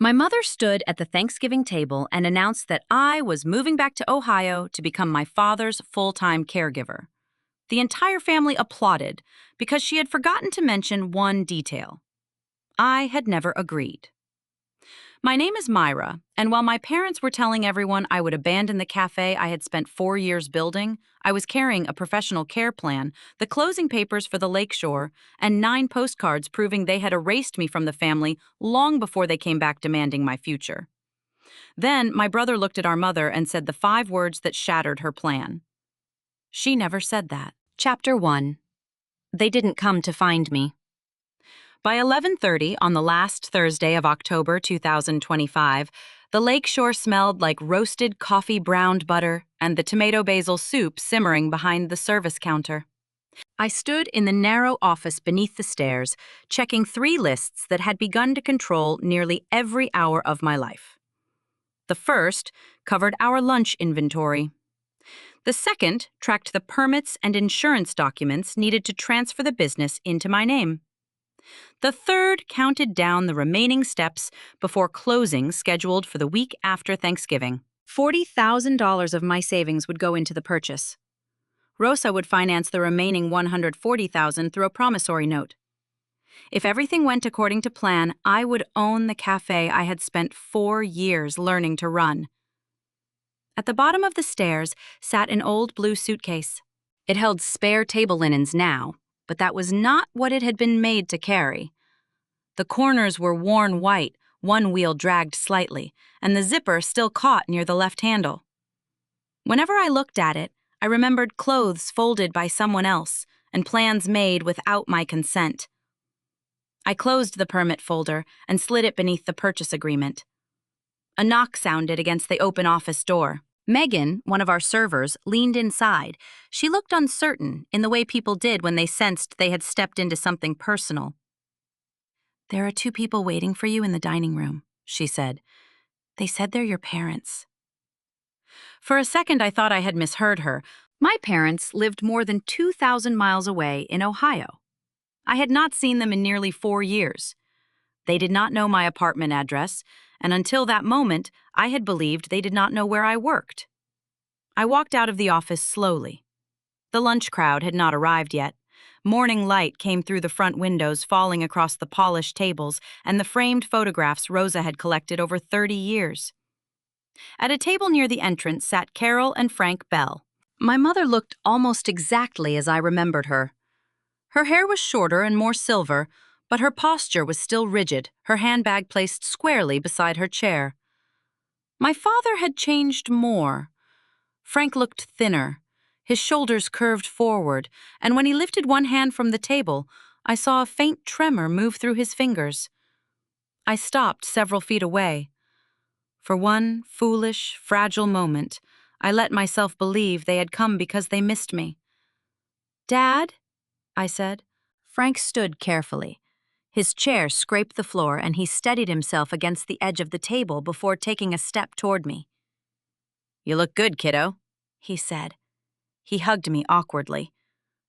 My mother stood at the Thanksgiving table and announced that I was moving back to Ohio to become my father's full-time caregiver. The entire family applauded because she had forgotten to mention one detail. I had never agreed. My name is Myra, and while my parents were telling everyone I would abandon the cafe I had spent 4 years building, I was carrying a professional care plan, the closing papers for the lakeshore, and 9 postcards proving they had erased me from the family long before they came back demanding my future. Then my brother looked at our mother and said the 5 words that shattered her plan. She never said that. Chapter 1. They didn't come to find me. By 11:30 on the last Thursday of October 2025, the lakeshore smelled like roasted coffee-browned butter and the tomato basil soup simmering behind the service counter. I stood in the narrow office beneath the stairs, checking 3 lists that had begun to control nearly every hour of my life. The first covered our lunch inventory. The second tracked the permits and insurance documents needed to transfer the business into my name. The third counted down the remaining steps before closing scheduled for the week after Thanksgiving. $40,000 of my savings would go into the purchase. Rosa would finance the remaining $140,000 through a promissory note. If everything went according to plan, I would own the cafe I had spent 4 years learning to run. At the bottom of the stairs sat an old blue suitcase. It held spare table linens now, but that was not what it had been made to carry. The corners were worn white, one wheel dragged slightly, and the zipper still caught near the left handle. Whenever I looked at it, I remembered clothes folded by someone else and plans made without my consent. I closed the permit folder and slid it beneath the purchase agreement. A knock sounded against the open office door. Megan, one of our servers, leaned inside. She looked uncertain in the way people did when they sensed they had stepped into something personal. "There are 2 people waiting for you in the dining room," she said. "They said they're your parents." For a second, I thought I had misheard her. My parents lived more than 2,000 miles away in Ohio. I had not seen them in nearly 4 years. They did not know my apartment address, and until that moment, I had believed they did not know where I worked. I walked out of the office slowly. The lunch crowd had not arrived yet. Morning light came through the front windows, falling across the polished tables and the framed photographs Rosa had collected over 30 years. At a table near the entrance sat Carol and Frank Bell. My mother looked almost exactly as I remembered her. Her hair was shorter and more silver, but her posture was still rigid, her handbag placed squarely beside her chair. My father had changed more. Frank looked thinner. His shoulders curved forward, and when he lifted one hand from the table, I saw a faint tremor move through his fingers. I stopped several feet away. For one foolish, fragile moment, I let myself believe they had come because they missed me. "Dad?" I said. Frank stood carefully. His chair scraped the floor and he steadied himself against the edge of the table before taking a step toward me. "You look good, kiddo," he said. He hugged me awkwardly.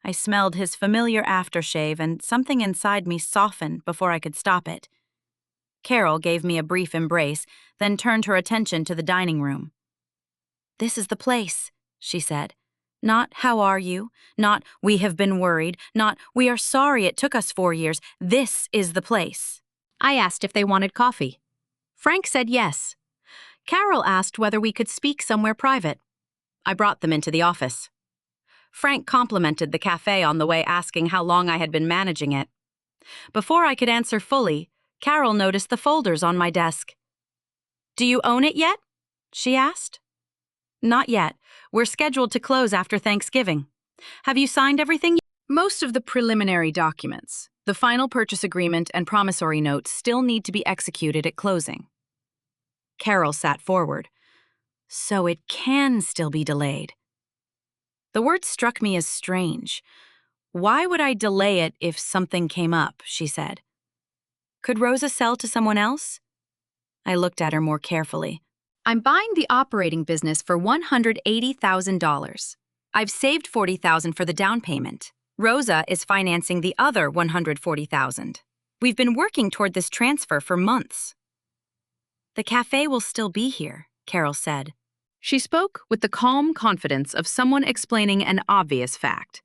I smelled his familiar aftershave and something inside me softened before I could stop it. Carol gave me a brief embrace, then turned her attention to the dining room. "This is the place," she said. "Not, 'How are you?' Not, 'We have been worried,' not, 'We are sorry it took us 4 years.' This is the place." I asked if they wanted coffee. Frank said yes. Carol asked whether we could speak somewhere private. I brought them into the office. Frank complimented the cafe on the way, asking how long I had been managing it. Before I could answer fully, Carol noticed the folders on my desk. "Do you own it yet?" she asked. "Not yet. We're scheduled to close after Thanksgiving. Have you signed everything?" Most of the preliminary documents, the final purchase agreement and promissory note, still need to be executed at closing. Carol sat forward. "So it can still be delayed." The word struck me as strange. "Why would I delay it if something came up?" she said. "Could Rosa sell to someone else?" I looked at her more carefully. "I'm buying the operating business for $180,000. I've saved $40,000 for the down payment. Rosa is financing the other $140,000. We've been working toward this transfer for months." The cafe will still be here, Carol said. She spoke with the calm confidence of someone explaining an obvious fact.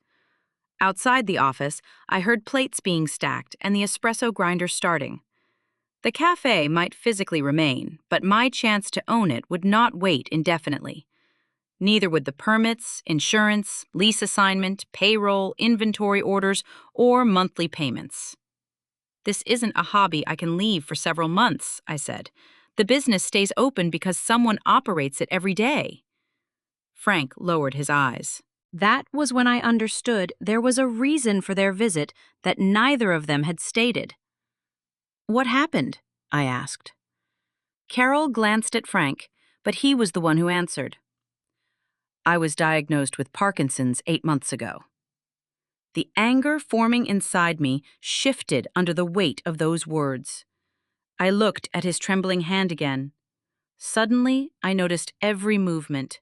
Outside the office, I heard plates being stacked and the espresso grinder starting. The cafe might physically remain, but my chance to own it would not wait indefinitely. Neither would the permits, insurance, lease assignment, payroll, inventory orders, or monthly payments. This isn't a hobby I can leave for several months, I said. The business stays open because someone operates it every day. Frank lowered his eyes. That was when I understood there was a reason for their visit that neither of them had stated. What happened? I asked. Carol glanced at Frank, but he was the one who answered. I was diagnosed with Parkinson's 8 months ago. The anger forming inside me shifted under the weight of those words. I looked at his trembling hand again. Suddenly, I noticed every movement,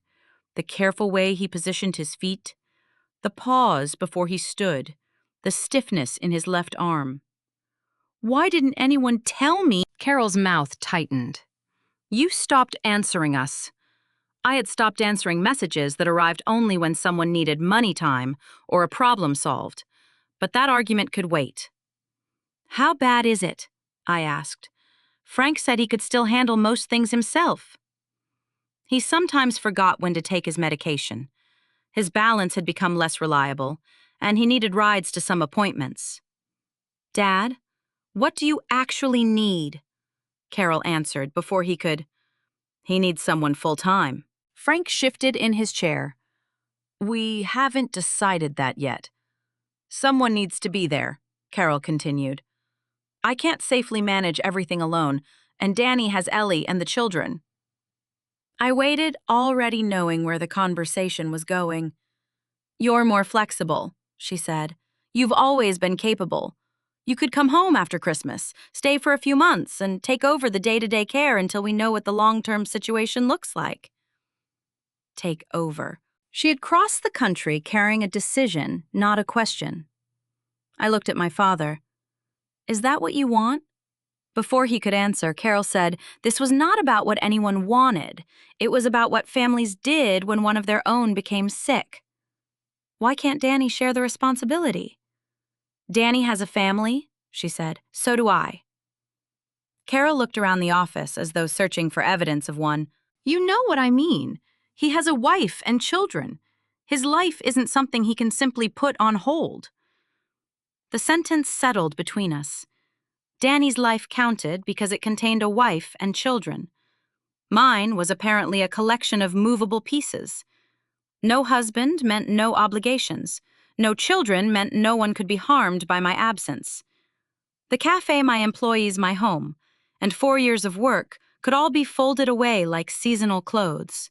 the careful way he positioned his feet, the pause before he stood, the stiffness in his left arm. Why didn't anyone tell me? Carol's mouth tightened. You stopped answering us. I had stopped answering messages that arrived only when someone needed money time or a problem solved, but that argument could wait. How bad is it? I asked. Frank said he could still handle most things himself. He sometimes forgot when to take his medication. His balance had become less reliable, and he needed rides to some appointments. Dad, what do you actually need? Carol answered before he could. He needs someone full-time. Frank shifted in his chair. We haven't decided that yet. Someone needs to be there, Carol continued. I can't safely manage everything alone, and Danny has Ellie and the children. I waited, already knowing where the conversation was going. You're more flexible, she said. You've always been capable. You could come home after Christmas, stay for a few months, and take over the day-to-day care until we know what the long-term situation looks like. Take over. She had crossed the country carrying a decision, not a question. I looked at my father. Is that what you want? Before he could answer, Carol said this was not about what anyone wanted. It was about what families did when one of their own became sick. Why can't Danny share the responsibility? Danny has a family, she said. So do I. Carol looked around the office as though searching for evidence of one. You know what I mean. He has a wife and children. His life isn't something he can simply put on hold. The sentence settled between us. Danny's life counted because it contained a wife and children. Mine was apparently a collection of movable pieces. No husband meant no obligations. No children meant no one could be harmed by my absence. The cafe my employees my home, and 4 years of work could all be folded away like seasonal clothes.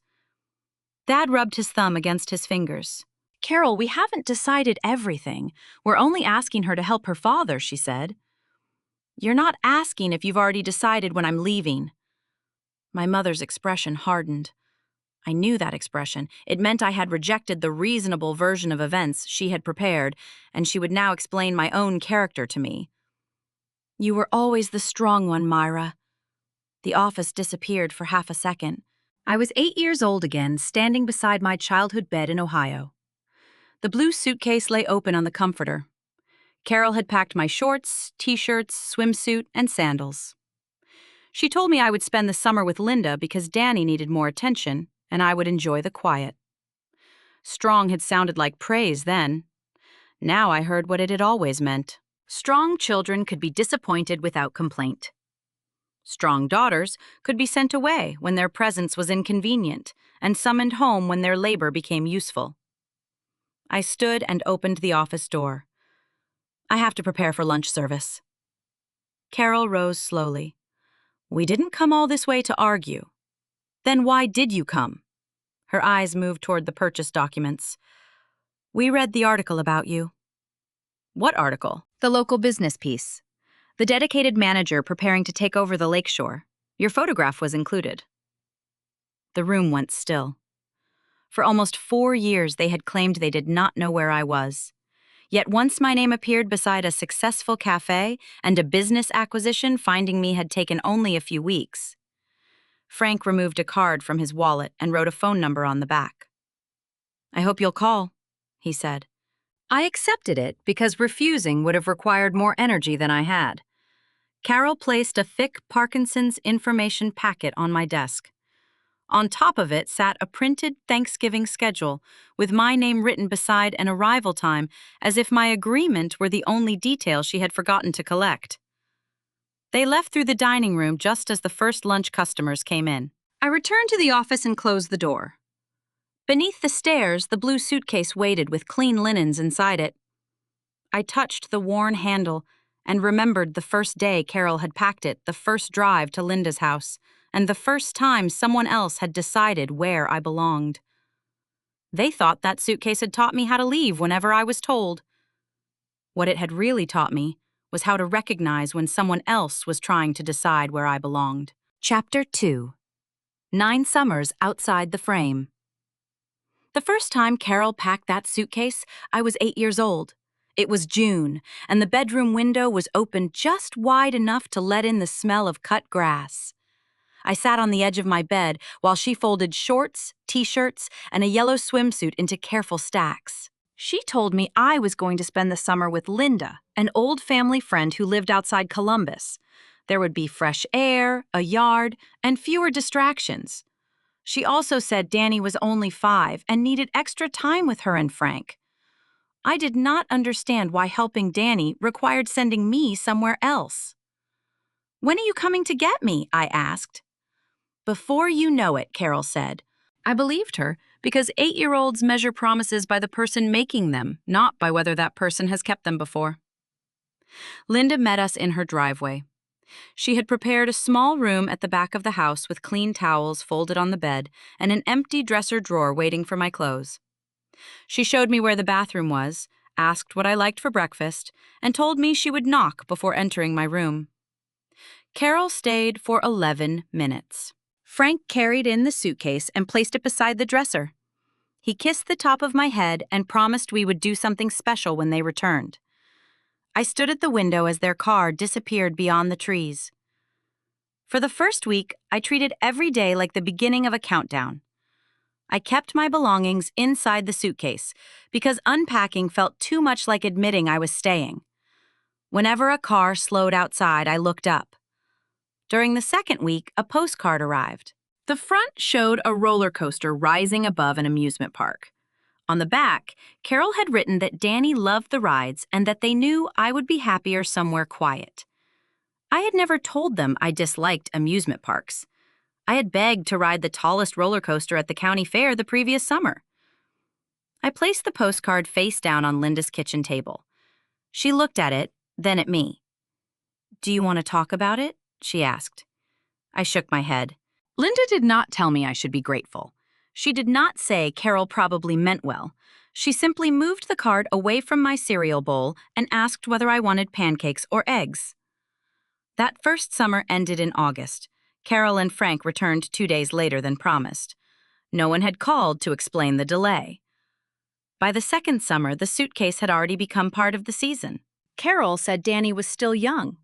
Dad rubbed his thumb against his fingers. Carol, we haven't decided everything. We're only asking her to help her father, she said. You're not asking if you've already decided when I'm leaving. My mother's expression hardened. I knew that expression. It meant I had rejected the reasonable version of events she had prepared, and she would now explain my own character to me. You were always the strong one, Myra. The office disappeared for half a second. I was 8 years old again, standing beside my childhood bed in Ohio. The blue suitcase lay open on the comforter. Carol had packed my shorts, t-shirts, swimsuit, and sandals. She told me I would spend the summer with Linda because Danny needed more attention, and I would enjoy the quiet. Strong had sounded like praise then. Now I heard what it had always meant. Strong children could be disappointed without complaint. Strong daughters could be sent away when their presence was inconvenient and summoned home when their labor became useful. I stood and opened the office door. I have to prepare for lunch service. Carol rose slowly. We didn't come all this way to argue. Then why did you come? Her eyes moved toward the purchase documents. We read the article about you. What article? The local business piece. The dedicated manager preparing to take over the lakeshore. Your photograph was included. The room went still. For almost 4 years they had claimed they did not know where I was. Yet once my name appeared beside a successful cafe and a business acquisition finding me had taken only a few weeks. Frank removed a card from his wallet and wrote a phone number on the back. "I hope you'll call," he said. I accepted it because refusing would have required more energy than I had. Carol placed a thick Parkinson's information packet on my desk. On top of it sat a printed Thanksgiving schedule with my name written beside an arrival time, as if my agreement were the only detail she had forgotten to collect. They left through the dining room just as the first lunch customers came in. I returned to the office and closed the door. Beneath the stairs, the blue suitcase waited with clean linens inside it. I touched the worn handle and remembered the first day Carol had packed it, the first drive to Linda's house, and the first time someone else had decided where I belonged. They thought that suitcase had taught me how to leave whenever I was told. What it had really taught me was how to recognize when someone else was trying to decide where I belonged. Chapter 2. 9 Summers Outside the Frame. The first time Carol packed that suitcase, I was 8 years old. It was June, and the bedroom window was open just wide enough to let in the smell of cut grass. I sat on the edge of my bed while she folded shorts, t-shirts, and a yellow swimsuit into careful stacks. She told me I was going to spend the summer with Linda, an old family friend who lived outside Columbus. There would be fresh air, a yard, and fewer distractions. She also said Danny was only 5 and needed extra time with her and Frank. I did not understand why helping Danny required sending me somewhere else. "When are you coming to get me?" I asked. "Before you know it," Carol said. I believed her because 8-year-olds measure promises by the person making them, not by whether that person has kept them before. Linda met us in her driveway. She had prepared a small room at the back of the house with clean towels folded on the bed and an empty dresser drawer waiting for my clothes. She showed me where the bathroom was, asked what I liked for breakfast, and told me she would knock before entering my room. Carol stayed for 11 minutes. Frank carried in the suitcase and placed it beside the dresser. He kissed the top of my head and promised we would do something special when they returned. I stood at the window as their car disappeared beyond the trees. For the first week, I treated every day like the beginning of a countdown. I kept my belongings inside the suitcase because unpacking felt too much like admitting I was staying. Whenever a car slowed outside, I looked up. During the second week, a postcard arrived. The front showed a roller coaster rising above an amusement park. On the back, Carol had written that Danny loved the rides and that they knew I would be happier somewhere quiet. I had never told them I disliked amusement parks. I had begged to ride the tallest roller coaster at the county fair the previous summer. I placed the postcard face down on Linda's kitchen table. She looked at it, then at me. "Do you want to talk about it?" she asked. I shook my head. Linda did not tell me I should be grateful. She did not say Carol probably meant well. She simply moved the card away from my cereal bowl and asked whether I wanted pancakes or eggs. That first summer ended in August. Carol and Frank returned 2 days later than promised. No one had called to explain the delay. By the second summer, the suitcase had already become part of the season. Carol said Danny was still young.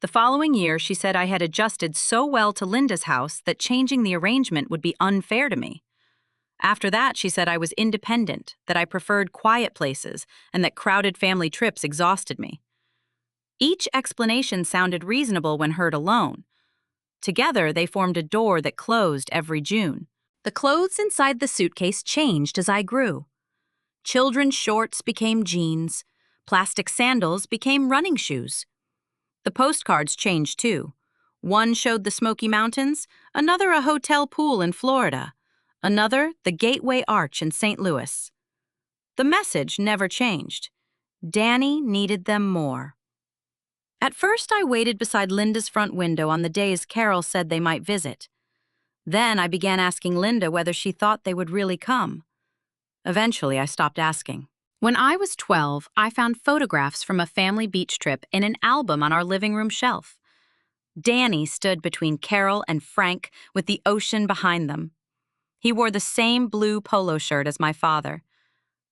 The following year, she said I had adjusted so well to Linda's house that changing the arrangement would be unfair to me. After that, she said I was independent, that I preferred quiet places, and that crowded family trips exhausted me. Each explanation sounded reasonable when heard alone. Together, they formed a door that closed every June. The clothes inside the suitcase changed as I grew. Children's shorts became jeans. Plastic sandals became running shoes. The postcards changed too. One showed the Smoky Mountains, another a hotel pool in Florida, another the Gateway Arch in St. Louis. The message never changed. Danny needed them more. At first, I waited beside Linda's front window on the days Carol said they might visit. Then I began asking Linda whether she thought they would really come. Eventually, I stopped asking. When I was 12, I found photographs from a family beach trip in an album on our living room shelf. Danny stood between Carol and Frank with the ocean behind them. He wore the same blue polo shirt as my father.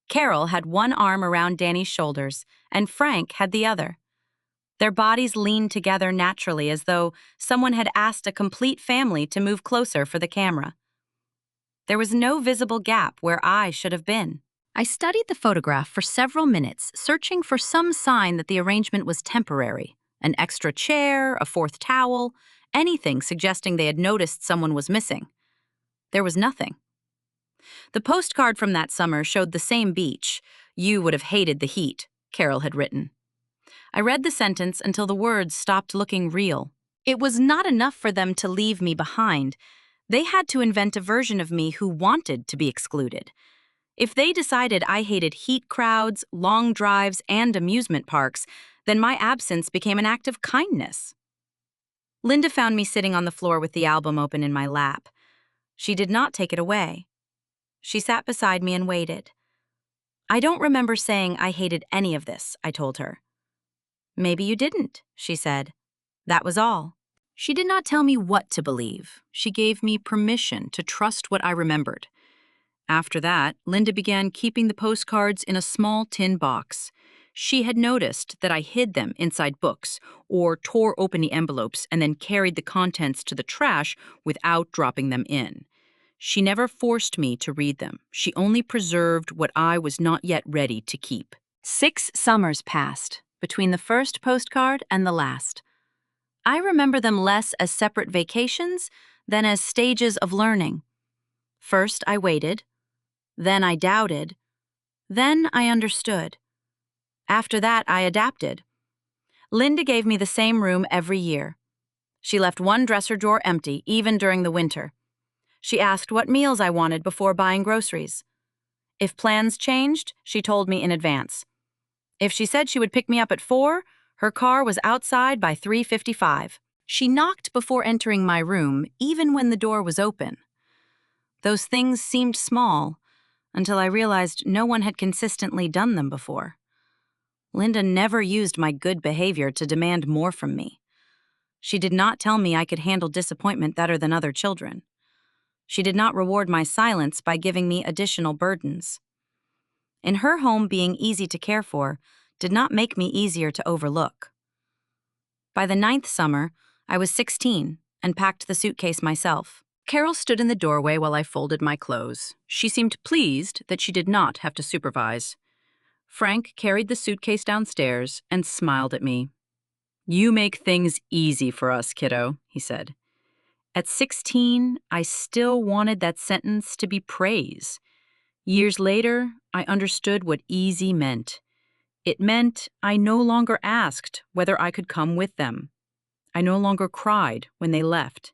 Carol had one arm around Danny's shoulders, and Frank had the other. Their bodies leaned together naturally as though someone had asked a complete family to move closer for the camera. There was no visible gap where I should have been. I studied the photograph for several minutes, searching for some sign that the arrangement was temporary. An extra chair, a fourth towel, anything suggesting they had noticed someone was missing. There was nothing. The postcard from that summer showed the same beach. "You would have hated the heat," Carol had written. I read the sentence until the words stopped looking real. It was not enough for them to leave me behind. They had to invent a version of me who wanted to be excluded. If they decided I hated heat crowds, long drives, and amusement parks, then my absence became an act of kindness. Linda found me sitting on the floor with the album open in my lap. She did not take it away. She sat beside me and waited. "I don't remember saying I hated any of this," I told her. "Maybe you didn't," she said. That was all. She did not tell me what to believe. She gave me permission to trust what I remembered. After that, Linda began keeping the postcards in a small tin box. She had noticed that I hid them inside books or tore open the envelopes and then carried the contents to the trash without dropping them in. She never forced me to read them. She only preserved what I was not yet ready to keep. 6 summers passed between the first postcard and the last. I remember them less as separate vacations than as stages of learning. First, I waited. Then I doubted. Then I understood. After that, I adapted. Linda gave me the same room every year. She left one dresser drawer empty, even during the winter. She asked what meals I wanted before buying groceries. If plans changed, she told me in advance. If she said she would pick me up at 4, her car was outside by 3:55. She knocked before entering my room, even when the door was open. Those things seemed small, until I realized no one had consistently done them before. Linda never used my good behavior to demand more from me. She did not tell me I could handle disappointment better than other children. She did not reward my silence by giving me additional burdens. In her home, being easy to care for did not make me easier to overlook. By the 9th summer, I was 16 and packed the suitcase myself. Carol stood in the doorway while I folded my clothes. She seemed pleased that she did not have to supervise. Frank carried the suitcase downstairs and smiled at me. "You make things easy for us, kiddo," he said. At 16, I still wanted that sentence to be praise. Years later, I understood what easy meant. It meant I no longer asked whether I could come with them. I no longer cried when they left.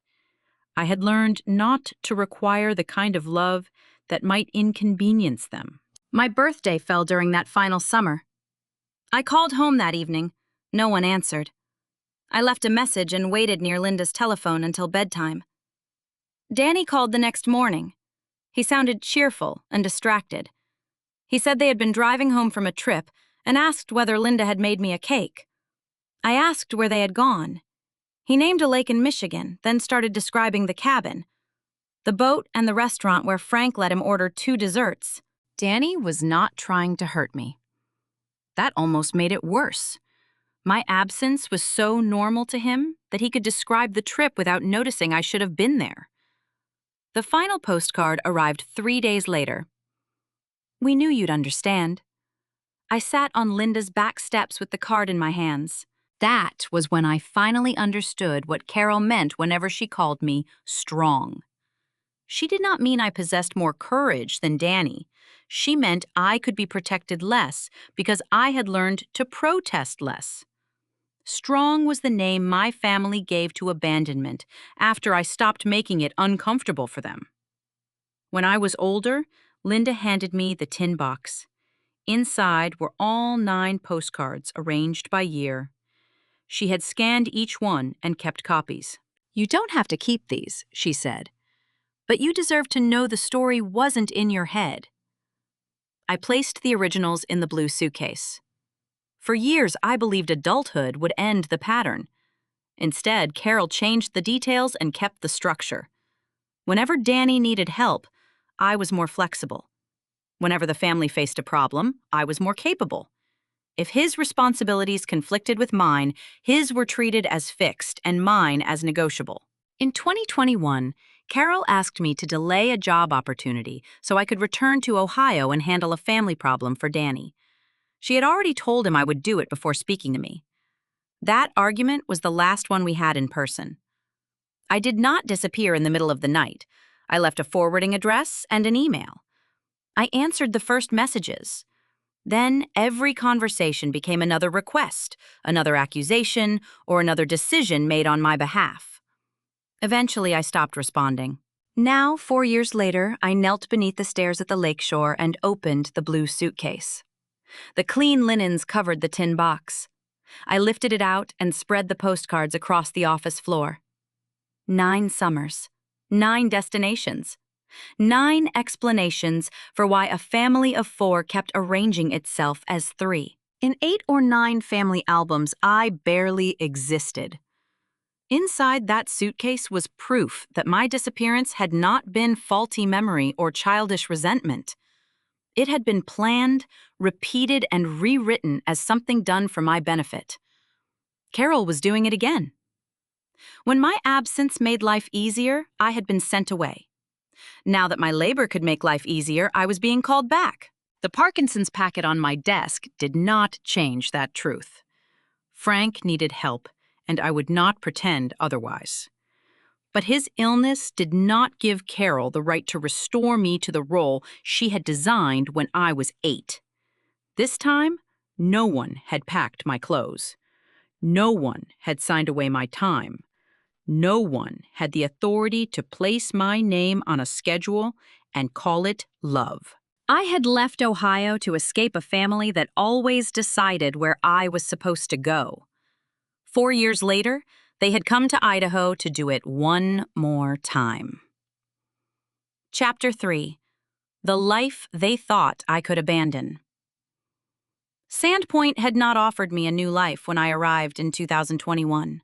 I had learned not to require the kind of love that might inconvenience them. My birthday fell during that final summer. I called home that evening. No one answered. I left a message and waited near Linda's telephone until bedtime. Danny called the next morning. He sounded cheerful and distracted. He said they had been driving home from a trip and asked whether Linda had made me a cake. I asked where they had gone. He named a lake in Michigan, then started describing the cabin, the boat, and the restaurant where Frank let him order 2 desserts. Danny was not trying to hurt me. That almost made it worse. My absence was so normal to him that he could describe the trip without noticing I should have been there. The final postcard arrived 3 days later. "We knew you'd understand." I sat on Linda's back steps with the card in my hands. That was when I finally understood what Carol meant whenever she called me strong. She did not mean I possessed more courage than Danny. She meant I could be protected less because I had learned to protest less. Strong was the name my family gave to abandonment after I stopped making it uncomfortable for them. When I was older, Linda handed me the tin box. Inside were all 9 postcards arranged by year. She had scanned each one and kept copies. "You don't have to keep these," she said, "but you deserve to know the story wasn't in your head." I placed the originals in the blue suitcase. For years, I believed adulthood would end the pattern. Instead, Carol changed the details and kept the structure. Whenever Danny needed help, I was more flexible. Whenever the family faced a problem, I was more capable. If his responsibilities conflicted with mine, his were treated as fixed and mine as negotiable. In 2021, Carol asked me to delay a job opportunity so I could return to Ohio and handle a family problem for Danny. She had already told him I would do it before speaking to me. That argument was the last one we had in person. I did not disappear in the middle of the night. I left a forwarding address and an email. I answered the first messages. Then every conversation became another request, another accusation, or another decision made on my behalf. Eventually, I stopped responding. Now, 4 years later, I knelt beneath the stairs at the lakeshore and opened the blue suitcase. The clean linens covered the tin box. I lifted it out and spread the postcards across the office floor. 9 summers, 9 destinations, 9 explanations for why a family of 4 kept arranging itself as 3. In 8 or 9 family albums, I barely existed. Inside that suitcase was proof that my disappearance had not been faulty memory or childish resentment. It had been planned, repeated, and rewritten as something done for my benefit. Carol was doing it again. When my absence made life easier, I had been sent away. Now that my labor could make life easier, I was being called back. The Parkinson's packet on my desk did not change that truth. Frank needed help, and I would not pretend otherwise. But his illness did not give Carol the right to restore me to the role she had designed when I was 8. This time, no one had packed my clothes. No one had signed away my time. No one had the authority to place my name on a schedule and call it love. I had left Ohio to escape a family that always decided where I was supposed to go. 4 years later, they had come to Idaho to do it one more time. Chapter 3. The Life They Thought I Could Abandon. Sandpoint had not offered me a new life when I arrived in 2021.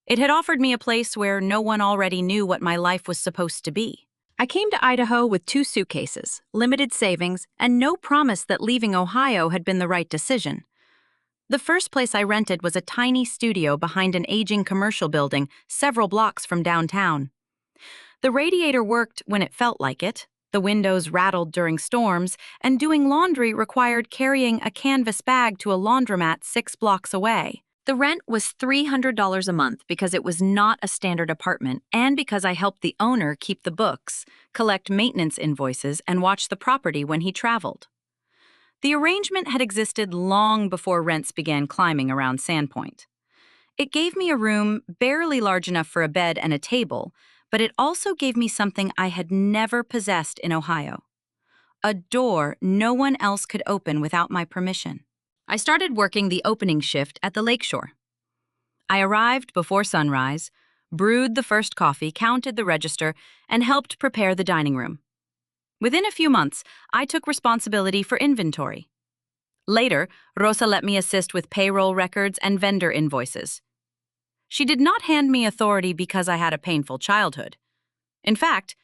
It had offered me a place where no one already knew what my life was supposed to be. I came to Idaho with 2 suitcases, limited savings, and no promise that leaving Ohio had been the right decision. The first place I rented was a tiny studio behind an aging commercial building several blocks from downtown. The radiator worked when it felt like it, the windows rattled during storms, and doing laundry required carrying a canvas bag to a laundromat 6 blocks away. The rent was $300 a month because it was not a standard apartment and because I helped the owner keep the books, collect maintenance invoices, and watch the property when he traveled. The arrangement had existed long before rents began climbing around Sandpoint. It gave me a room barely large enough for a bed and a table, but it also gave me something I had never possessed in Ohio: a door no one else could open without my permission. I started working the opening shift at the lakeshore. I arrived before sunrise, brewed the first coffee, counted the register, and helped prepare the dining room. Within a few months, I took responsibility for inventory. Later, Rosa let me assist with payroll records and vendor invoices. She did not hand me authority because I had a painful childhood. In fact,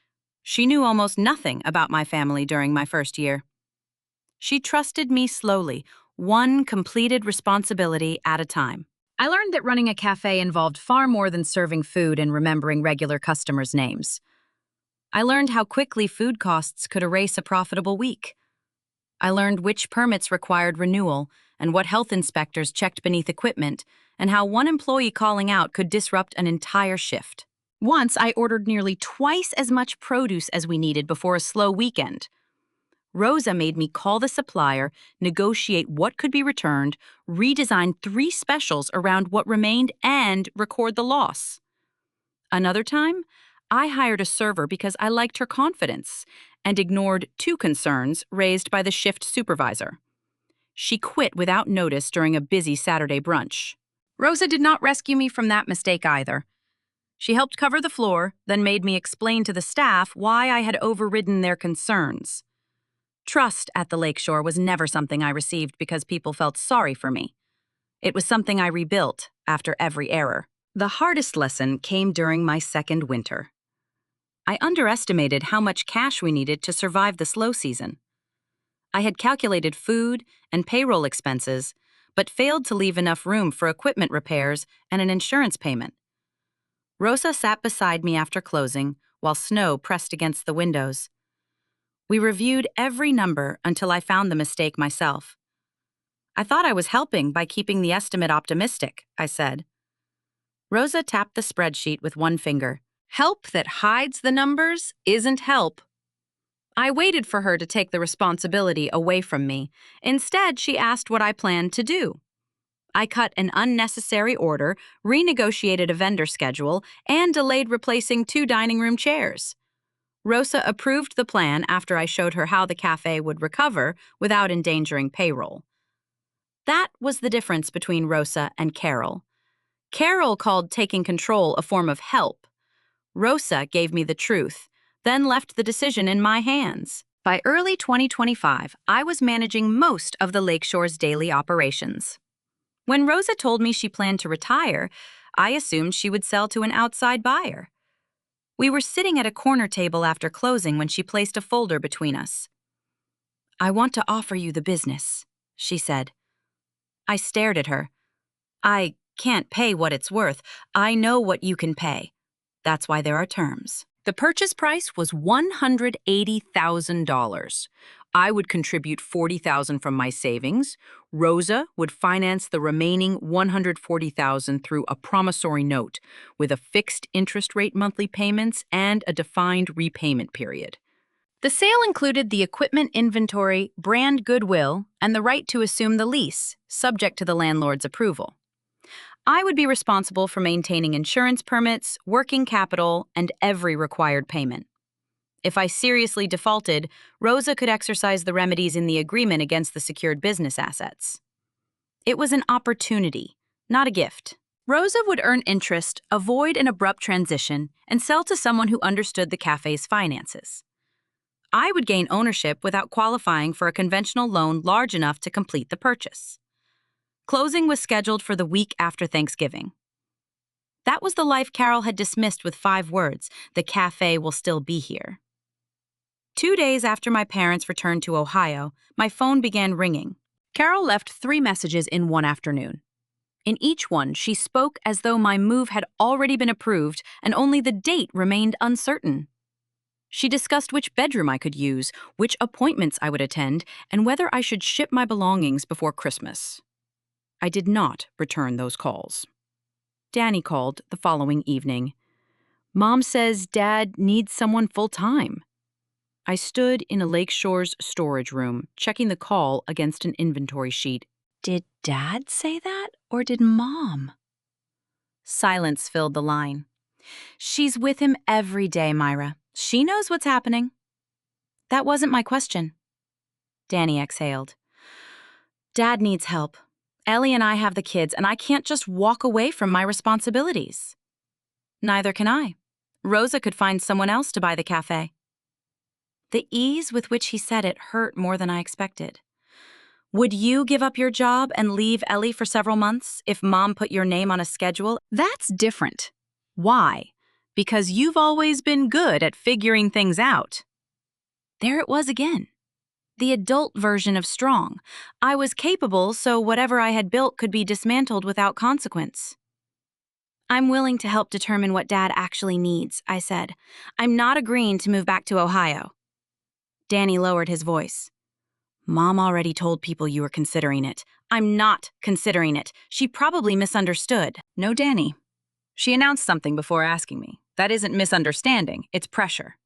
she knew almost nothing about my family during my first year. She trusted me slowly, one completed responsibility at a time. I learned that running a cafe involved far more than serving food and remembering regular customers' names. I learned how quickly food costs could erase a profitable week. I learned which permits required renewal and what health inspectors checked beneath equipment, and how one employee calling out could disrupt an entire shift. Once, I ordered nearly twice as much produce as we needed before a slow weekend. Rosa made me call the supplier, negotiate what could be returned, redesign 3 specials around what remained, and record the loss. Another time, I hired a server because I liked her confidence and ignored 2 concerns raised by the shift supervisor. She quit without notice during a busy Saturday brunch. Rosa did not rescue me from that mistake either. She helped cover the floor, then made me explain to the staff why I had overridden their concerns. Trust at the lakeshore was never something I received because people felt sorry for me. It was something I rebuilt after every error. The hardest lesson came during my second winter. I underestimated how much cash we needed to survive the slow season. I had calculated food and payroll expenses, but failed to leave enough room for equipment repairs and an insurance payment. Rosa sat beside me after closing, while snow pressed against the windows. We reviewed every number until I found the mistake myself. I thought I was helping by keeping the estimate optimistic, I said. Rosa tapped the spreadsheet with one finger. Help that hides the numbers isn't help. I waited for her to take the responsibility away from me. Instead, she asked what I planned to do. I cut an unnecessary order, renegotiated a vendor schedule, and delayed replacing 2 dining room chairs. Rosa approved the plan after I showed her how the cafe would recover without endangering payroll. That was the difference between Rosa and Carol. Carol called taking control a form of help. Rosa gave me the truth, then left the decision in my hands. By early 2025, I was managing most of the Lakeshore's daily operations. When Rosa told me she planned to retire, I assumed she would sell to an outside buyer. We were sitting at a corner table after closing when she placed a folder between us. "I want to offer you the business," she said. I stared at her. "I can't pay what it's worth. I know what you can pay. That's why there are terms." The purchase price was $180,000. I would contribute $40,000 from my savings. Rosa would finance the remaining $140,000 through a promissory note with a fixed interest rate monthly payments and a defined repayment period. The sale included the equipment inventory, brand goodwill, and the right to assume the lease, subject to the landlord's approval. I would be responsible for maintaining insurance permits, working capital, and every required payment. If I seriously defaulted, Rosa could exercise the remedies in the agreement against the secured business assets. It was an opportunity, not a gift. Rosa would earn interest, avoid an abrupt transition, and sell to someone who understood the cafe's finances. I would gain ownership without qualifying for a conventional loan large enough to complete the purchase. Closing was scheduled for the week after Thanksgiving. That was the life Carol had dismissed with 5 words: "The cafe will still be here." 2 days after my parents returned to Ohio, my phone began ringing. Carol left 3 messages in one afternoon. In each one, she spoke as though my move had already been approved and only the date remained uncertain. She discussed which bedroom I could use, which appointments I would attend, and whether I should ship my belongings before Christmas. I did not return those calls. Danny called the following evening. "Mom says Dad needs someone full-time." I stood in a Lakeshore's storage room, checking the call against an inventory sheet. Did Dad say that, or did Mom? Silence filled the line. "She's with him every day, Myra. She knows what's happening." That wasn't my question. Danny exhaled. "Dad needs help. Ellie and I have the kids, and I can't just walk away from my responsibilities." Neither can I. Rosa could find someone else to buy the cafe. The ease with which he said it hurt more than I expected. "Would you give up your job and leave Ellie for several months if Mom put your name on a schedule?" That's different. Why? Because you've always been good at figuring things out. There it was again. The adult version of strong. I was capable, so whatever I had built could be dismantled without consequence. "I'm willing to help determine what Dad actually needs," I said. "I'm not agreeing to move back to Ohio." Danny lowered his voice. "Mom already told people you were considering it." "I'm not considering it. She probably misunderstood." "No, Danny. She announced something before asking me. That isn't misunderstanding, it's pressure."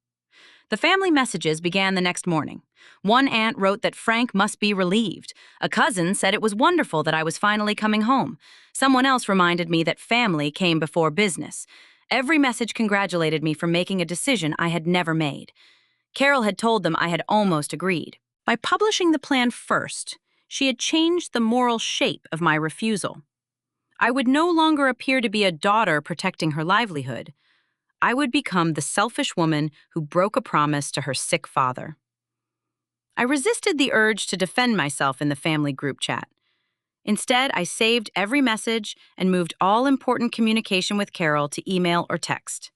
The family messages began the next morning. One aunt wrote that Frank must be relieved. A cousin said it was wonderful that I was finally coming home. Someone else reminded me that family came before business. Every message congratulated me for making a decision I had never made. Carol had told them I had almost agreed. By publishing the plan first, she had changed the moral shape of my refusal. I would no longer appear to be a daughter protecting her livelihood. I would become the selfish woman who broke a promise to her sick father. I resisted the urge to defend myself in the family group chat. Instead, I saved every message and moved all important communication with Carol to email or text.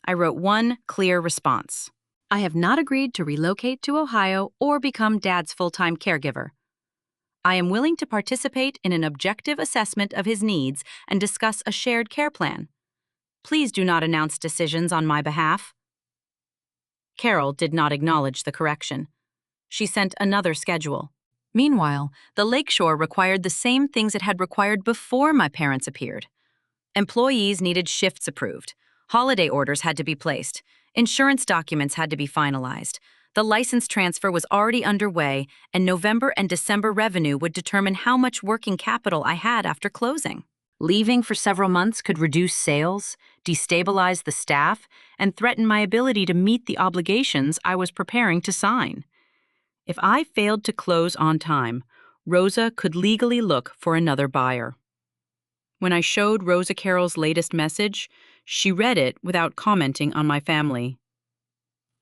I wrote one clear response. I have not agreed to relocate to Ohio or become Dad's full-time caregiver. I am willing to participate in an objective assessment of his needs and discuss a shared care plan. Please do not announce decisions on my behalf. Carol did not acknowledge the correction. She sent another schedule. Meanwhile, the lakeshore required the same things it had required before my parents appeared. Employees needed shifts approved. Holiday orders had to be placed. Insurance documents had to be finalized. The license transfer was already underway, and November and December revenue would determine how much working capital I had after closing. Leaving for several months could reduce sales, destabilize the staff, and threaten my ability to meet the obligations I was preparing to sign. If I failed to close on time, Rosa could legally look for another buyer. When I showed Rosa Carroll's latest message, she read it without commenting on my family.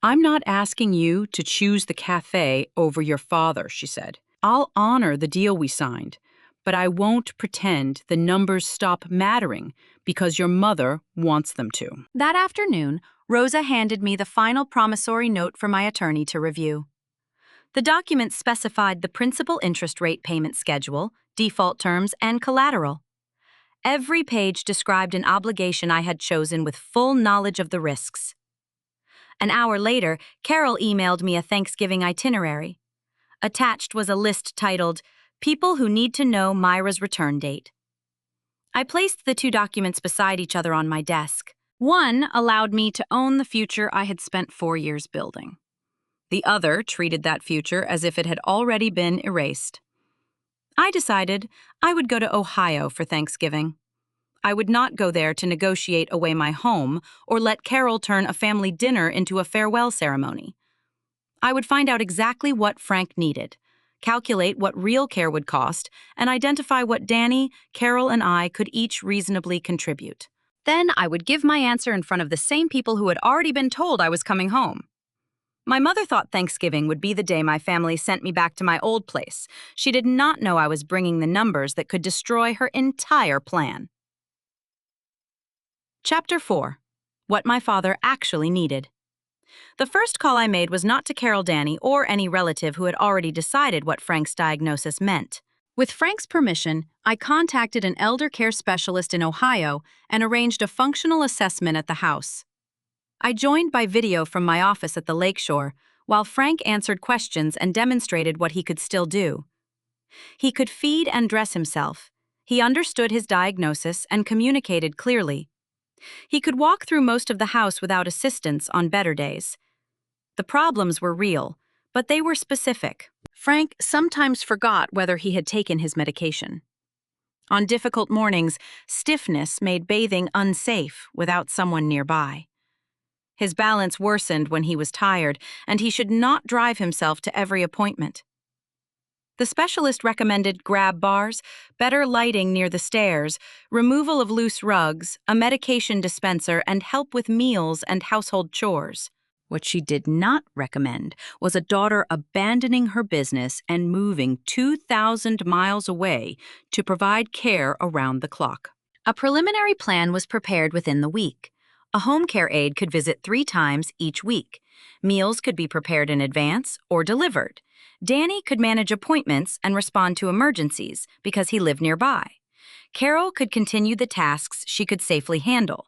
"I'm not asking you to choose the cafe over your father," she said. "I'll honor the deal we signed, but I won't pretend the numbers stop mattering because your mother wants them to." That afternoon, Rosa handed me the final promissory note for my attorney to review. The document specified the principal interest rate payment schedule, default terms, and collateral. Every page described an obligation I had chosen with full knowledge of the risks. An hour later, Carol emailed me a Thanksgiving itinerary. Attached was a list titled, "People Who Need to Know Myra's Return Date." I placed the two documents beside each other on my desk. One allowed me to own the future I had spent 4 years building. The other treated that future as if it had already been erased. I decided I would go to Ohio for Thanksgiving. I would not go there to negotiate away my home or let Carol turn a family dinner into a farewell ceremony. I would find out exactly what Frank needed, calculate what real care would cost, and identify what Danny, Carol, and I could each reasonably contribute. Then I would give my answer in front of the same people who had already been told I was coming home. My mother thought Thanksgiving would be the day my family sent me back to my old place. She did not know I was bringing the numbers that could destroy her entire plan. Chapter 4. What my father actually needed. The first call I made was not to Carol Danny or any relative who had already decided what Frank's diagnosis meant. With Frank's permission, I contacted an elder care specialist in Ohio and arranged a functional assessment at the house. I joined by video from my office at the lakeshore, while Frank answered questions and demonstrated what he could still do. He could feed and dress himself. He understood his diagnosis and communicated clearly. He could walk through most of the house without assistance on better days. The problems were real, but they were specific. Frank sometimes forgot whether he had taken his medication. On difficult mornings, stiffness made bathing unsafe without someone nearby. His balance worsened when he was tired, and he should not drive himself to every appointment. The specialist recommended grab bars, better lighting near the stairs, removal of loose rugs, a medication dispenser, and help with meals and household chores. What she did not recommend was a daughter abandoning her business and moving 2,000 miles away to provide care around the clock. A preliminary plan was prepared within the week. A home care aide could visit 3 times each week. Meals could be prepared in advance or delivered. Danny could manage appointments and respond to emergencies because he lived nearby. Carol could continue the tasks she could safely handle.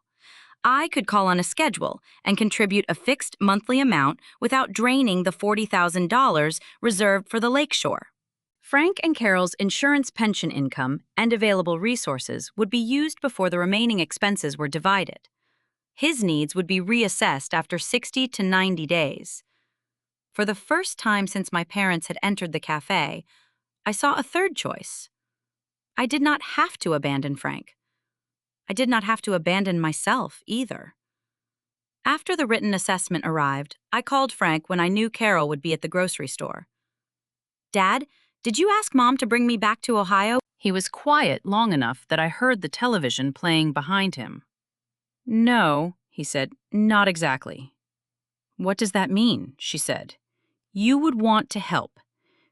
I could call on a schedule and contribute a fixed monthly amount without draining the $40,000 reserved for the lakeshore. Frank and Carol's insurance pension income and available resources would be used before the remaining expenses were divided. His needs would be reassessed after 60 to 90 days. For the first time since my parents had entered the cafe, I saw a third choice. I did not have to abandon Frank. I did not have to abandon myself either. After the written assessment arrived, I called Frank when I knew Carol would be at the grocery store. "Dad, did you ask Mom to bring me back to Ohio?" He was quiet long enough that I heard the television playing behind him. "No," he said, "not exactly." "What does that mean?" she said. "You would want to help.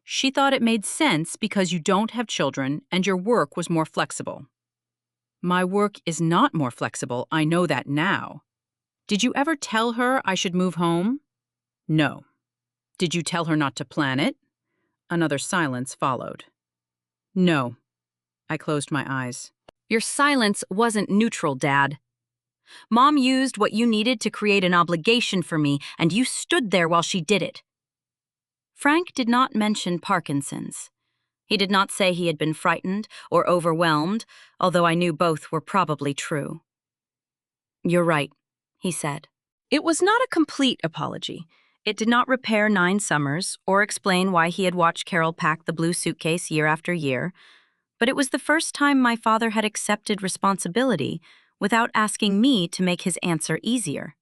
She thought it made sense because you don't have children and your work was more flexible." "My work is not more flexible, I know that now." "Did you ever tell her I should move home?" No. Did you tell her not to plan it? Another silence followed. No. I closed my eyes. Your silence wasn't neutral, Dad. Mom used what you needed to create an obligation for me, and you stood there while she did it. Frank did not mention Parkinson's. He did not say he had been frightened or overwhelmed, although I knew both were probably true. You're right, he said. It was not a complete apology. It did not repair 9 summers or explain why he had watched Carol pack the blue suitcase year after year, but it was the first time my father had accepted responsibility without asking me to make his answer easier.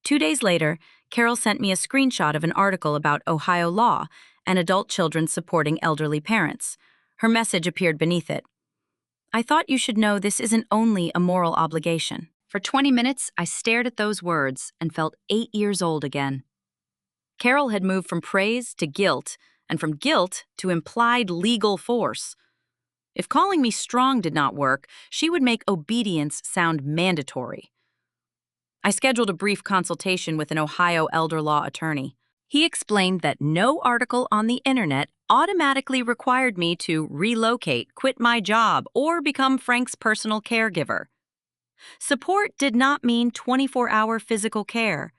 2 days later, Carol sent me a screenshot of an article about Ohio law and adult children supporting elderly parents. Her message appeared beneath it. I thought you should know this isn't only a moral obligation. For 20 minutes, I stared at those words and felt 8 years old again. Carol had moved from praise to guilt, and from guilt to implied legal force. If calling me strong did not work, she would make obedience sound mandatory. I scheduled a brief consultation with an Ohio elder law attorney. He explained that no article on the internet automatically required me to relocate, quit my job, or become Frank's personal caregiver. Support did not mean 24-hour physical care.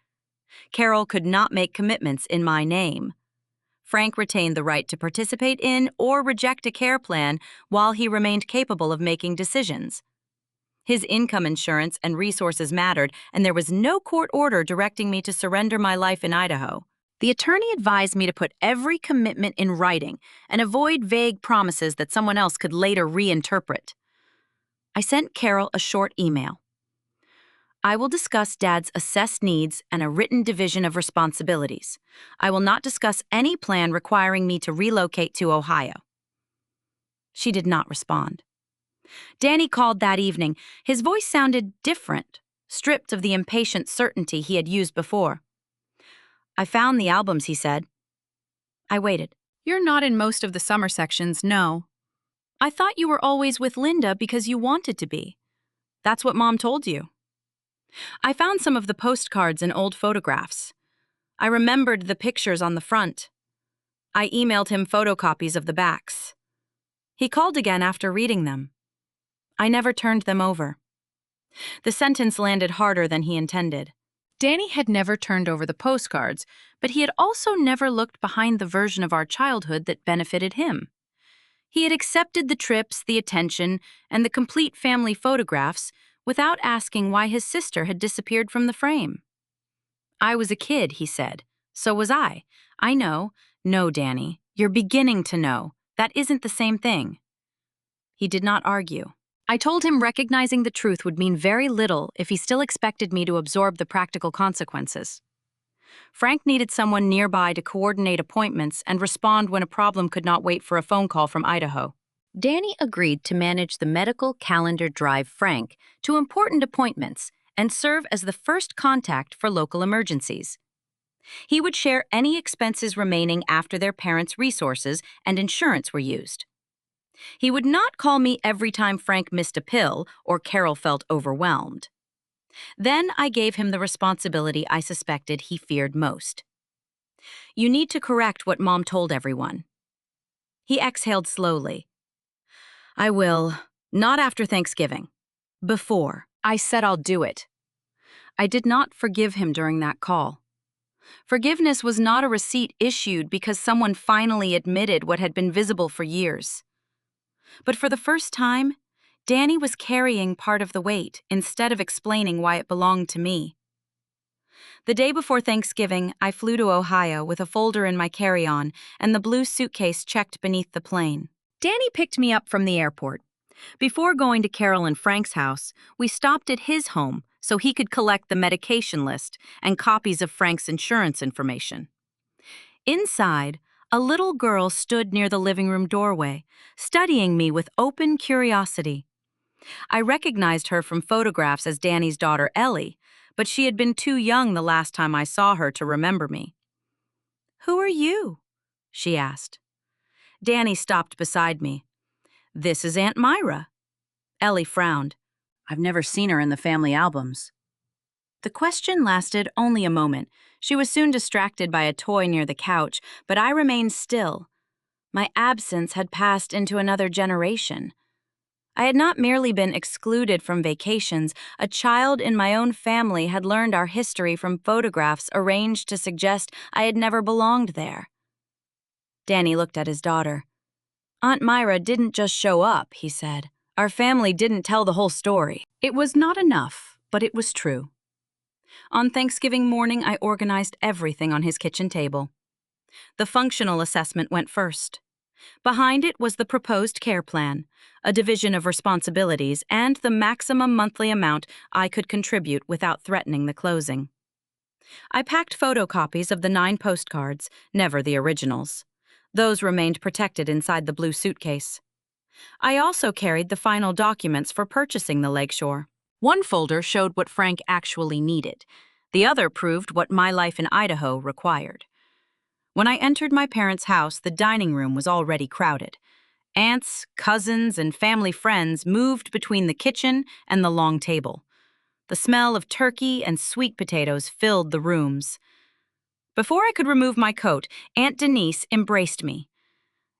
Carol could not make commitments in my name. Frank retained the right to participate in or reject a care plan while he remained capable of making decisions. His income insurance and resources mattered, and there was no court order directing me to surrender my life in Idaho. The attorney advised me to put every commitment in writing and avoid vague promises that someone else could later reinterpret. I sent Carol a short email. I will discuss Dad's assessed needs and a written division of responsibilities. I will not discuss any plan requiring me to relocate to Ohio. She did not respond. Danny called that evening. His voice sounded different, stripped of the impatient certainty he had used before. I found the albums, he said. I waited. You're not in most of the summer sections, no. I thought you were always with Linda because you wanted to be. That's what Mom told you. I found some of the postcards and old photographs. I remembered the pictures on the front. I emailed him photocopies of the backs. He called again after reading them. I never turned them over. The sentence landed harder than he intended. Danny had never turned over the postcards, but he had also never looked behind the version of our childhood that benefited him. He had accepted the trips, the attention, and the complete family photographs without asking why his sister had disappeared from the frame. I was a kid, he said. So was I. I know. No, Danny. You're beginning to know. That isn't the same thing. He did not argue. I told him recognizing the truth would mean very little if he still expected me to absorb the practical consequences. Frank needed someone nearby to coordinate appointments and respond when a problem could not wait for a phone call from Idaho. Danny agreed to manage the medical calendar drive Frank to important appointments and serve as the first contact for local emergencies. He would share any expenses remaining after their parents' resources and insurance were used. He would not call me every time Frank missed a pill or Carol felt overwhelmed. Then I gave him the responsibility I suspected he feared most. You need to correct what Mom told everyone. He exhaled slowly. I will. Not after Thanksgiving. Before. I said I'll do it. I did not forgive him during that call. Forgiveness was not a receipt issued because someone finally admitted what had been visible for years. But for the first time, Danny was carrying part of the weight instead of explaining why it belonged to me. The day before Thanksgiving, I flew to Ohio with a folder in my carry-on and the blue suitcase checked beneath the plane. Danny picked me up from the airport. Before going to Carol and Frank's house, we stopped at his home so he could collect the medication list and copies of Frank's insurance information. Inside, a little girl stood near the living room doorway, studying me with open curiosity. I recognized her from photographs as Danny's daughter Ellie, but she had been too young the last time I saw her to remember me. "Who are you?" she asked. Danny stopped beside me. "This is Aunt Myra." Ellie frowned. "I've never seen her in the family albums." The question lasted only a moment. She was soon distracted by a toy near the couch, but I remained still. My absence had passed into another generation. I had not merely been excluded from vacations, a child in my own family had learned our history from photographs arranged to suggest I had never belonged there. Danny looked at his daughter. Aunt Myra didn't just show up, he said. Our family didn't tell the whole story. It was not enough, but it was true. On Thanksgiving morning, I organized everything on his kitchen table. The functional assessment went first. Behind it was the proposed care plan, a division of responsibilities, and the maximum monthly amount I could contribute without threatening the closing. I packed photocopies of the 9 postcards, never the originals. Those remained protected inside the blue suitcase. I also carried the final documents for purchasing the lakeshore. One folder showed what Frank actually needed. The other proved what my life in Idaho required. When I entered my parents' house, the dining room was already crowded. Aunts, cousins, and family friends moved between the kitchen and the long table. The smell of turkey and sweet potatoes filled the rooms. Before I could remove my coat, Aunt Denise embraced me.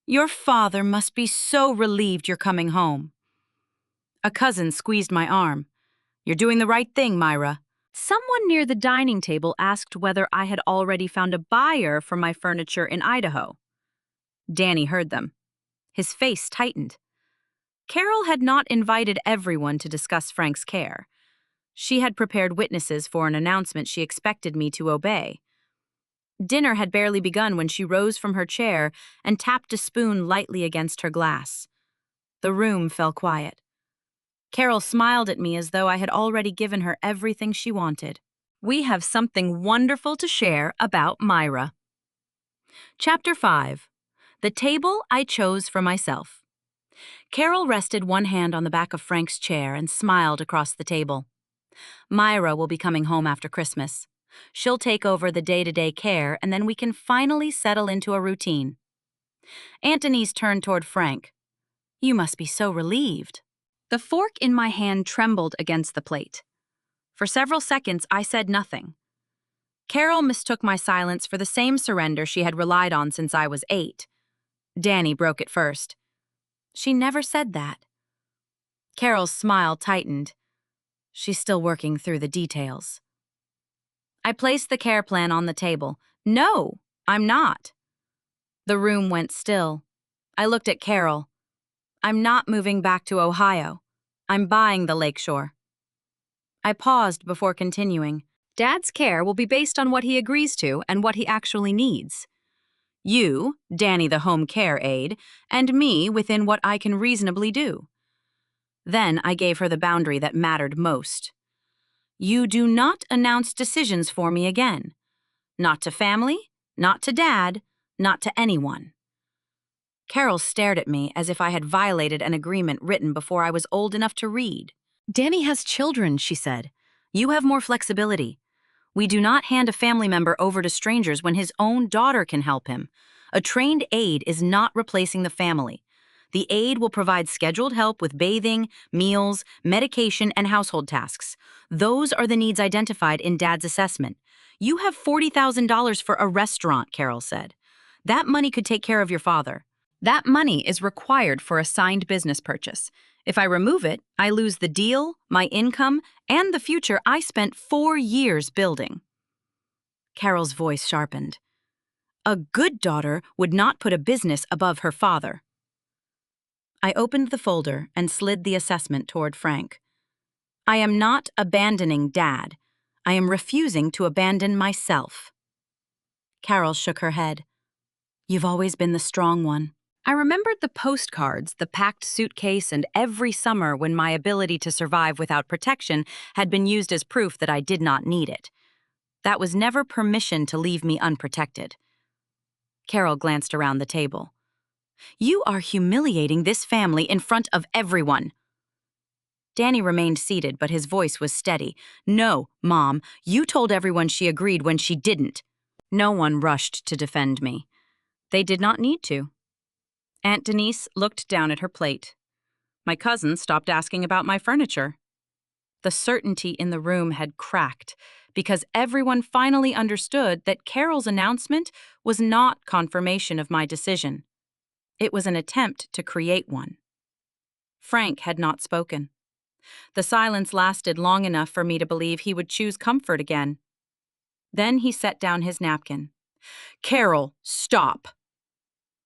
"Your father must be so relieved you're coming home." A cousin squeezed my arm. "You're doing the right thing, Myra." Someone near the dining table asked whether I had already found a buyer for my furniture in Idaho. Danny heard them. His face tightened. Carol had not invited everyone to discuss Frank's care. She had prepared witnesses for an announcement she expected me to obey. Dinner had barely begun when she rose from her chair and tapped a spoon lightly against her glass. The room fell quiet. Carol smiled at me as though I had already given her everything she wanted. We have something wonderful to share about Myra. Chapter 5. The Table I Chose for Myself. Carol rested one hand on the back of Frank's chair and smiled across the table. Myra will be coming home after Christmas. She'll take over the day-to-day care, and then we can finally settle into a routine. Aunt Denise turned toward Frank. "You must be so relieved." The fork in my hand trembled against the plate. For several seconds, I said nothing. Carol mistook my silence for the same surrender she had relied on since I was 8. Danny broke it first. "She never said that." Carol's smile tightened. "She's still working through the details." I placed the care plan on the table. "No, I'm not." The room went still. I looked at Carol. "I'm not moving back to Ohio. I'm buying the lakeshore." I paused before continuing. "Dad's care will be based on what he agrees to and what he actually needs. You, Danny the home care aide, and me within what I can reasonably do." Then I gave her the boundary that mattered most. "You do not announce decisions for me again. Not to family, not to Dad, not to anyone." Carol stared at me as if I had violated an agreement written before I was old enough to read. "Danny has children," she said. "You have more flexibility. We do not hand a family member over to strangers when his own daughter can help him. A trained aide is not replacing the family. The aide will provide scheduled help with bathing, meals, medication, and household tasks. Those are the needs identified in Dad's assessment. You have $40,000 for a restaurant," Carol said. "That money could take care of your father. That money is required for a signed business purchase. If I remove it, I lose the deal, my income, and the future I spent 4 years building." Carol's voice sharpened. "A good daughter would not put a business above her father." I opened the folder and slid the assessment toward Frank. "I am not abandoning Dad. I am refusing to abandon myself." Carol shook her head. "You've always been the strong one." I remembered the postcards, the packed suitcase, and every summer when my ability to survive without protection had been used as proof that I did not need it. That was never permission to leave me unprotected. Carol glanced around the table. "You are humiliating this family in front of everyone." Danny remained seated, but his voice was steady. "No, Mom, you told everyone she agreed when she didn't." No one rushed to defend me. They did not need to. Aunt Denise looked down at her plate. My cousin stopped asking about my furniture. The certainty in the room had cracked because everyone finally understood that Carol's announcement was not confirmation of my decision. It was an attempt to create one. Frank had not spoken. The silence lasted long enough for me to believe he would choose comfort again. Then he set down his napkin. "Carol, stop!"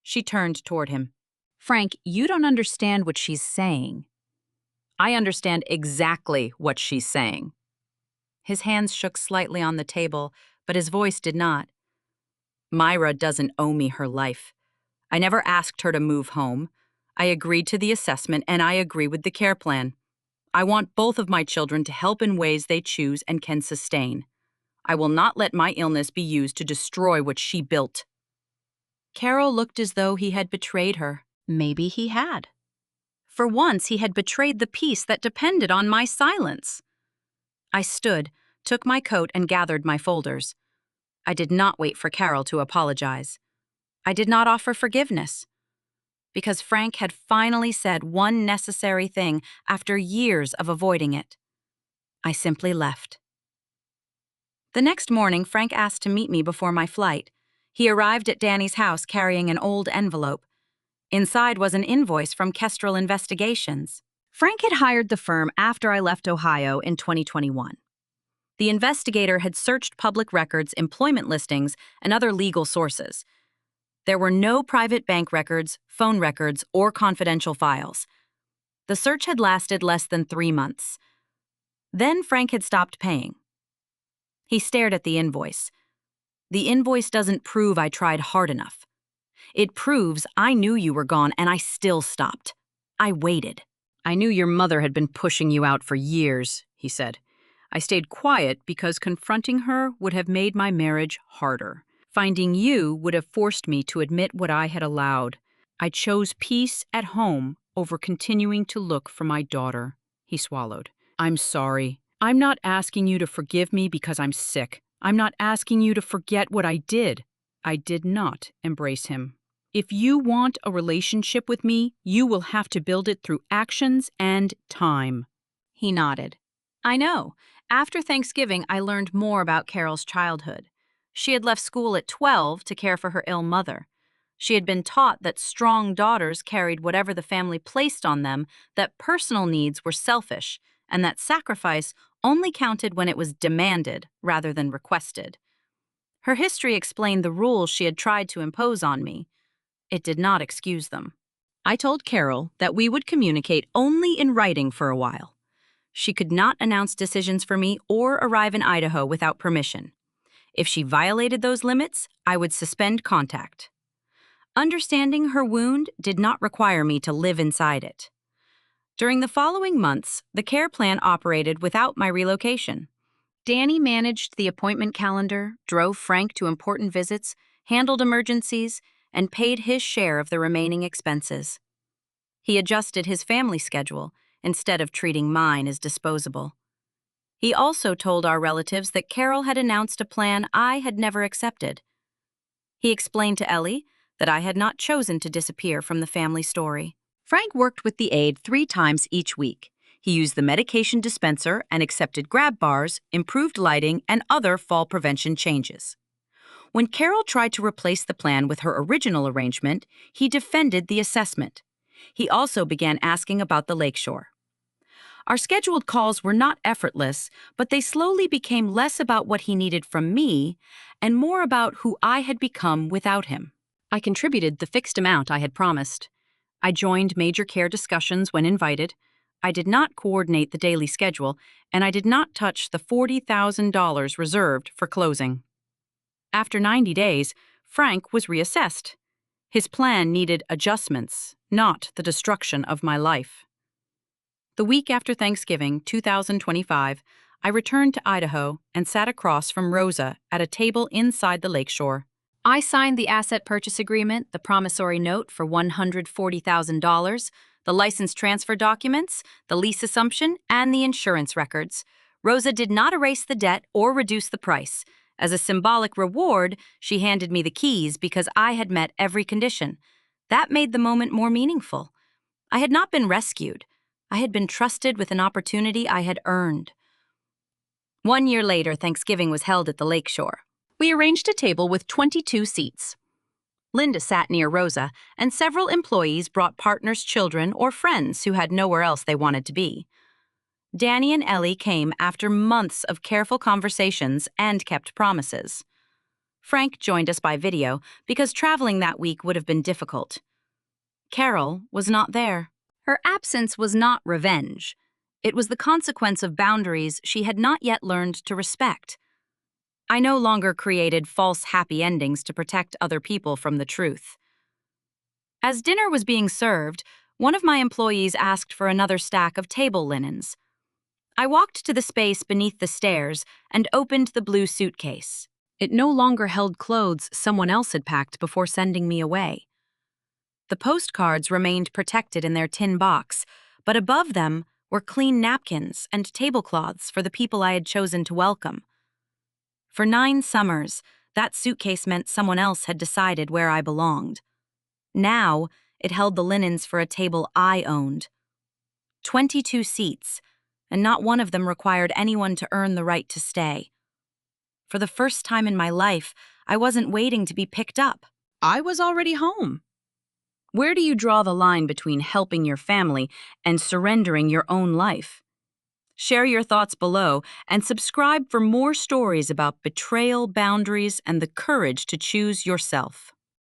She turned toward him. "Frank, you don't understand what she's saying." "I understand exactly what she's saying." His hands shook slightly on the table, but his voice did not. "Myra doesn't owe me her life. I never asked her to move home. I agreed to the assessment, and I agree with the care plan. I want both of my children to help in ways they choose and can sustain. I will not let my illness be used to destroy what she built." Carol looked as though he had betrayed her. Maybe he had. For once, he had betrayed the peace that depended on my silence. I stood, took my coat, and gathered my folders. I did not wait for Carol to apologize. I did not offer forgiveness. Because Frank had finally said one necessary thing after years of avoiding it. I simply left. The next morning, Frank asked to meet me before my flight. He arrived at Danny's house carrying an old envelope. Inside was an invoice from Kestrel Investigations. Frank had hired the firm after I left Ohio in 2021. The investigator had searched public records, employment listings, and other legal sources. There were no private bank records, phone records, or confidential files. The search had lasted less than 3 months. Then Frank had stopped paying. He stared at the invoice. "The invoice doesn't prove I tried hard enough. It proves I knew you were gone and I still stopped. I waited." "I knew your mother had been pushing you out for years," he said. "I stayed quiet because confronting her would have made my marriage harder. Finding you would have forced me to admit what I had allowed. I chose peace at home over continuing to look for my daughter." He swallowed. "I'm sorry. I'm not asking you to forgive me because I'm sick. I'm not asking you to forget what I did." I did not embrace him. "If you want a relationship with me, you will have to build it through actions and time." He nodded. "I know. After Thanksgiving, I learned more about Carol's childhood. She had left school at 12 to care for her ill mother. She had been taught that strong daughters carried whatever the family placed on them, that personal needs were selfish, and that sacrifice only counted when it was demanded rather than requested. Her history explained the rules she had tried to impose on me. It did not excuse them. I told Carol that we would communicate only in writing for a while. She could not announce decisions for me or arrive in Idaho without permission. If she violated those limits, I would suspend contact. Understanding her wound did not require me to live inside it. During the following months, the care plan operated without my relocation. Danny managed the appointment calendar, drove Frank to important visits, handled emergencies, and paid his share of the remaining expenses. He adjusted his family schedule instead of treating mine as disposable. He also told our relatives that Carol had announced a plan I had never accepted. He explained to Ellie that I had not chosen to disappear from the family story. Frank worked with the aide 3 times each week. He used the medication dispenser and accepted grab bars, improved lighting, and other fall prevention changes. When Carol tried to replace the plan with her original arrangement, he defended the assessment. He also began asking about the lakeshore. Our scheduled calls were not effortless, but they slowly became less about what he needed from me and more about who I had become without him. I contributed the fixed amount I had promised. I joined major care discussions when invited. I did not coordinate the daily schedule, and I did not touch the $40,000 reserved for closing. After 90 days, Frank was reassessed. His plan needed adjustments, not the destruction of my life. The week after Thanksgiving, 2025, I returned to Idaho and sat across from Rosa at a table inside the lakeshore. I signed the asset purchase agreement, the promissory note for $140,000, the license transfer documents, the lease assumption, and the insurance records. Rosa did not erase the debt or reduce the price. As a symbolic reward, she handed me the keys because I had met every condition. That made the moment more meaningful. I had not been rescued. I had been trusted with an opportunity I had earned. 1 year later, Thanksgiving was held at the lakeshore. We arranged a table with 22 seats. Linda sat near Rosa, and several employees brought partners' children or friends who had nowhere else they wanted to be. Danny and Ellie came after months of careful conversations and kept promises. Frank joined us by video because traveling that week would have been difficult. Carol was not there. Her absence was not revenge. It was the consequence of boundaries she had not yet learned to respect. I no longer created false happy endings to protect other people from the truth. As dinner was being served, one of my employees asked for another stack of table linens. I walked to the space beneath the stairs and opened the blue suitcase. It no longer held clothes someone else had packed before sending me away. The postcards remained protected in their tin box, but above them were clean napkins and tablecloths for the people I had chosen to welcome. For 9 summers, that suitcase meant someone else had decided where I belonged. Now, it held the linens for a table I owned. 22 seats, and not one of them required anyone to earn the right to stay. For the first time in my life, I wasn't waiting to be picked up. I was already home. Where do you draw the line between helping your family and surrendering your own life? Share your thoughts below and subscribe for more stories about betrayal, boundaries, and the courage to choose yourself.